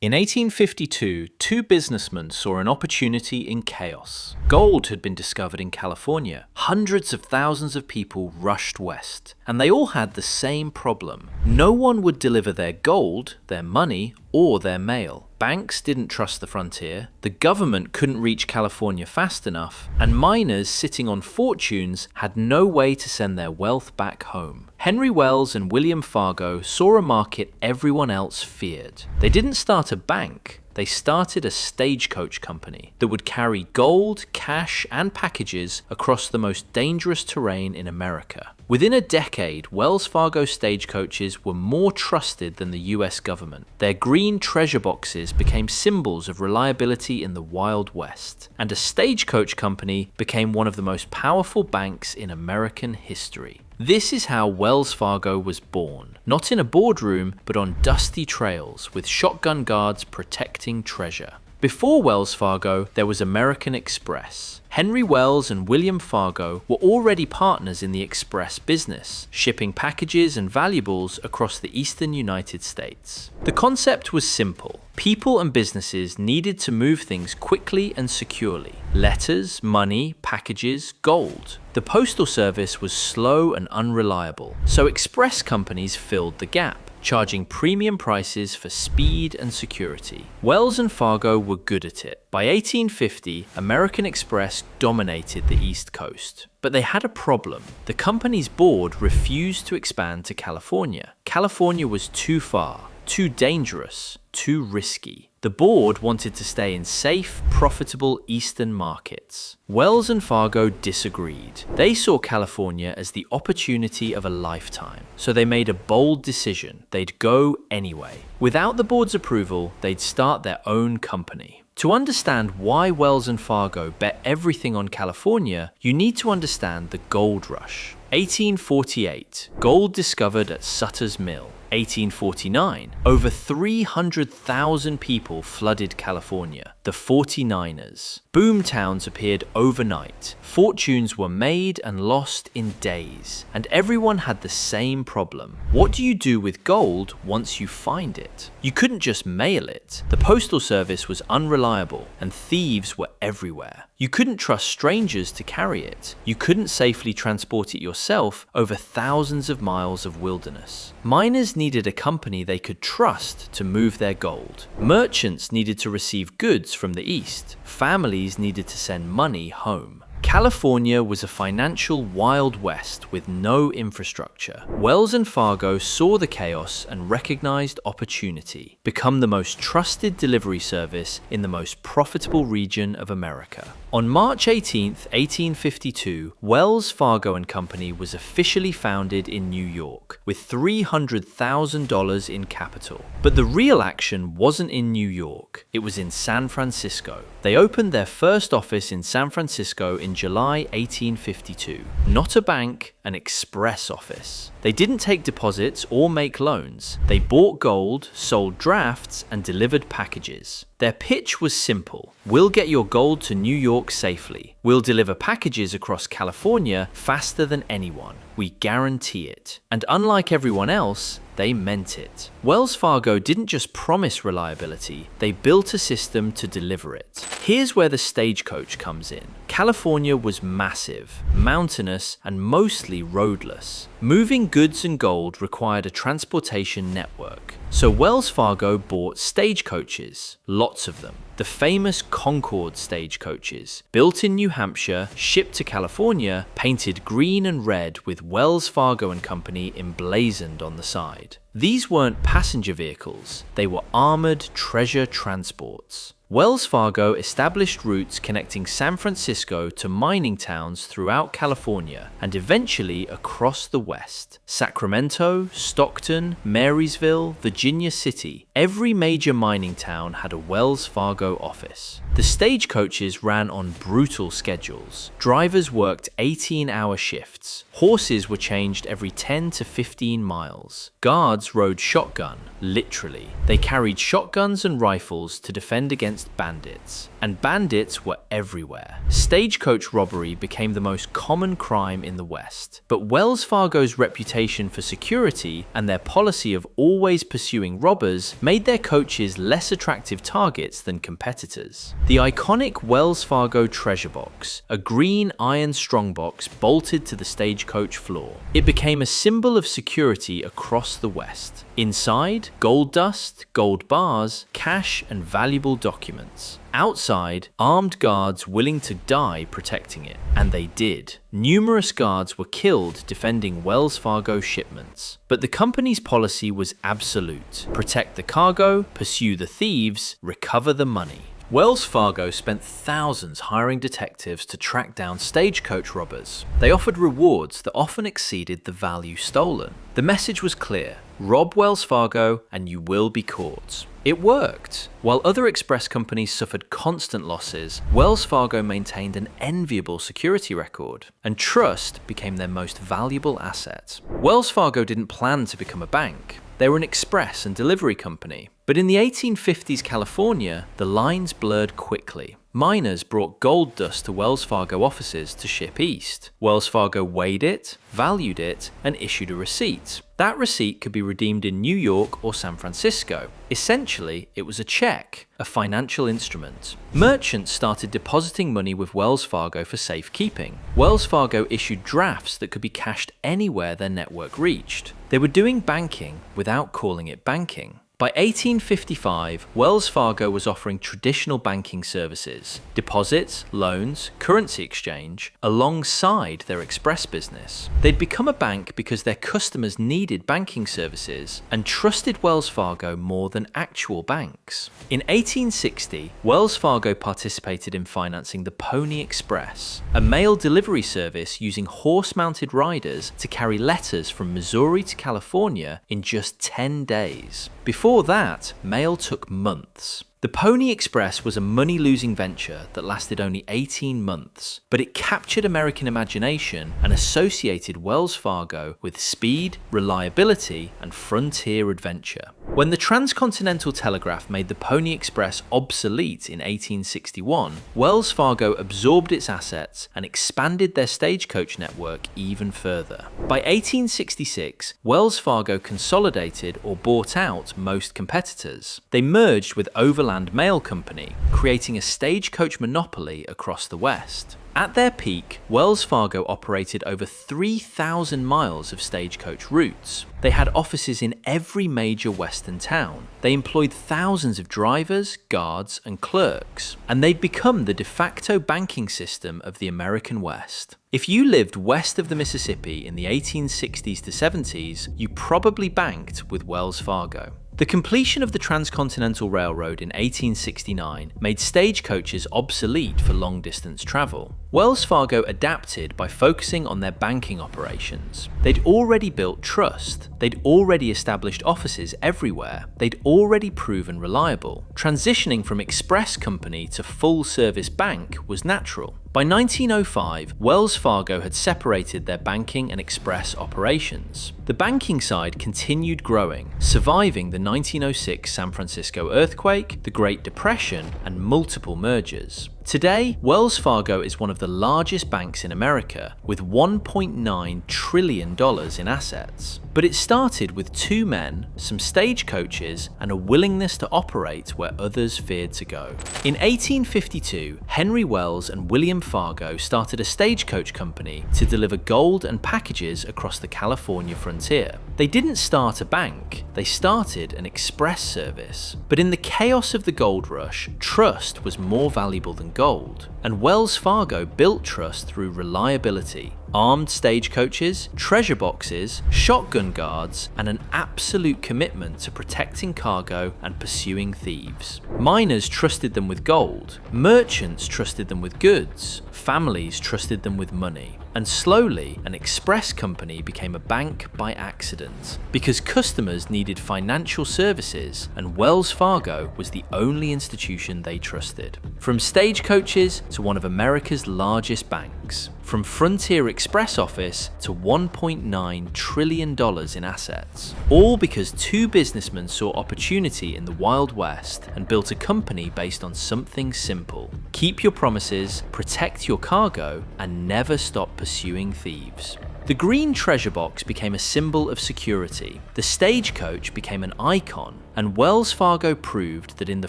In 1852, two businessmen saw an opportunity in chaos. Gold had been discovered in California. Hundreds of thousands of people rushed west, and they all had the same problem. No one would deliver their gold, their money, or their mail. Banks didn't trust the frontier, the government couldn't reach California fast enough, and miners sitting on fortunes had no way to send their wealth back home. Henry Wells and William Fargo saw a market everyone else feared. They didn't start a bank. They started a stagecoach company that would carry gold, cash, and packages across the most dangerous terrain in America. Within a decade, Wells Fargo stagecoaches were more trusted than the US government. Their green treasure boxes became symbols of reliability in the Wild West, and a stagecoach company became one of the most powerful banks in American history. This is how Wells Fargo was born, not in a boardroom, but on dusty trails with shotgun guards protecting treasure. Before Wells Fargo, there was American Express. Henry Wells and William Fargo were already partners in the express business, shipping packages and valuables across the eastern United States. The concept was simple. People and businesses needed to move things quickly and securely. Letters, money, packages, gold. The postal service was slow and unreliable, so express companies filled the gap, charging premium prices for speed and security. Wells and Fargo were good at it. By 1850, American Express dominated the East Coast. But they had a problem. The company's board refused to expand to California. California was too far, too dangerous, too risky. The board wanted to stay in safe, profitable eastern markets. Wells and Fargo disagreed. They saw California as the opportunity of a lifetime, so they made a bold decision. They'd go anyway. Without the board's approval, they'd start their own company. To understand why Wells and Fargo bet everything on California, you need to understand the gold rush. 1848, gold discovered at Sutter's Mill. 1849, over 300,000 people flooded California, the 49ers. Boom towns appeared overnight. Fortunes were made and lost in days, and everyone had the same problem. What do you do with gold once you find it? You couldn't just mail it. The postal service was unreliable, and thieves were everywhere. You couldn't trust strangers to carry it. You couldn't safely transport it yourself over thousands of miles of wilderness. Miners needed a company they could trust to move their gold. Merchants needed to receive goods from the east. Families needed to send money home. California was a financial Wild West with no infrastructure. Wells and Fargo saw the chaos and recognized opportunity. Become the most trusted delivery service in the most profitable region of America. On March 18, 1852, Wells Fargo and Company was officially founded in New York with $300,000 in capital. But the real action wasn't in New York. It was in San Francisco. They opened their first office in San Francisco in July 1852. Not a bank, an express office. They didn't take deposits or make loans. They bought gold, sold drafts, and delivered packages. Their pitch was simple. We'll get your gold to New York safely. We'll deliver packages across California faster than anyone. We guarantee it. And unlike everyone else, they meant it. Wells Fargo didn't just promise reliability, they built a system to deliver it. Here's where the stagecoach comes in. California was massive, mountainous, and mostly roadless. Moving goods and gold required a transportation network. So Wells Fargo bought stagecoaches, lots of them. The famous Concord stagecoaches, built in New Hampshire, shipped to California, painted green and red with Wells Fargo and Company emblazoned on the side. These weren't passenger vehicles, they were armored treasure transports. Wells Fargo established routes connecting San Francisco to mining towns throughout California and eventually across the West. Sacramento, Stockton, Marysville, Virginia City. Every major mining town had a Wells Fargo Fargo office. The stagecoaches ran on brutal schedules. Drivers worked 18-hour shifts. Horses were changed every 10 to 15 miles. Guards rode shotgun, literally. They carried shotguns and rifles to defend against bandits. And bandits were everywhere. Stagecoach robbery became the most common crime in the West. But Wells Fargo's reputation for security and their policy of always pursuing robbers made their coaches less attractive targets than competitors. The iconic Wells Fargo treasure box, a green iron strongbox bolted to the stagecoach floor. It became a symbol of security across the West. Inside, gold dust, gold bars, cash, and valuable documents. Outside, armed guards willing to die protecting it. And they did. Numerous guards were killed defending Wells Fargo shipments. But the company's policy was absolute. Protect the cargo, pursue the thieves, recover the money. Wells Fargo spent thousands hiring detectives to track down stagecoach robbers. They offered rewards that often exceeded the value stolen. The message was clear: rob Wells Fargo and you will be caught. It worked. While other express companies suffered constant losses, Wells Fargo maintained an enviable security record, and trust became their most valuable asset. Wells Fargo didn't plan to become a bank. They were an express and delivery company. But in the 1850s California, the lines blurred quickly. Miners brought gold dust to Wells Fargo offices to ship east. Wells Fargo weighed it, valued it, and issued a receipt. That receipt could be redeemed in New York or San Francisco. Essentially, it was a check, a financial instrument. Merchants started depositing money with Wells Fargo for safekeeping. Wells Fargo issued drafts that could be cashed anywhere their network reached. They were doing banking without calling it banking. By 1855, Wells Fargo was offering traditional banking services, deposits, loans, currency exchange, alongside their express business. They'd become a bank because their customers needed banking services and trusted Wells Fargo more than actual banks. In 1860, Wells Fargo participated in financing the Pony Express, a mail delivery service using horse-mounted riders to carry letters from Missouri to California in just 10 days. Before that, mail took months. The Pony Express was a money-losing venture that lasted only 18 months, but it captured American imagination and associated Wells Fargo with speed, reliability, and frontier adventure. When the transcontinental telegraph made the Pony Express obsolete in 1861, Wells Fargo absorbed its assets and expanded their stagecoach network even further. By 1866, Wells Fargo consolidated or bought out most competitors. They merged with Overland Mail Company, creating a stagecoach monopoly across the West. At their peak, Wells Fargo operated over 3,000 miles of stagecoach routes. They had offices in every major western town. They employed thousands of drivers, guards, and clerks. And they'd become the de facto banking system of the American West. If you lived west of the Mississippi in the 1860s to 70s, you probably banked with Wells Fargo. The completion of the Transcontinental Railroad in 1869 made stagecoaches obsolete for long-distance travel. Wells Fargo adapted by focusing on their banking operations. They'd already built trust. They'd already established offices everywhere. They'd already proven reliable. Transitioning from express company to full-service bank was natural. By 1905, Wells Fargo had separated their banking and express operations. The banking side continued growing, surviving the 1906 San Francisco earthquake, the Great Depression, and multiple mergers. Today, Wells Fargo is one of the largest banks in America, with $1.9 trillion in assets. But it started with two men, some stagecoaches, and a willingness to operate where others feared to go. In 1852, Henry Wells and William Fargo started a stagecoach company to deliver gold and packages across the California frontier. They didn't start a bank, they started an express service. But in the chaos of the gold rush, trust was more valuable than gold. And Wells Fargo built trust through reliability. Armed stagecoaches, treasure boxes, shotgun guards, and an absolute commitment to protecting cargo and pursuing thieves. Miners trusted them with gold, merchants trusted them with goods, families trusted them with money. And slowly, an express company became a bank by accident, because customers needed financial services and Wells Fargo was the only institution they trusted. From Stagecoaches to one of America's largest banks, from Frontier Express office to $1.9 trillion in assets. All because two businessmen saw opportunity in the Wild West and built a company based on something simple. Keep your promises, protect your cargo, and never stop pursuing thieves. The green treasure box became a symbol of security, the Stagecoach became an icon, and Wells Fargo proved that in the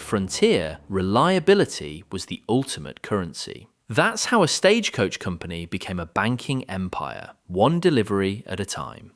frontier, reliability was the ultimate currency. That's how a Stagecoach company became a banking empire, one delivery at a time.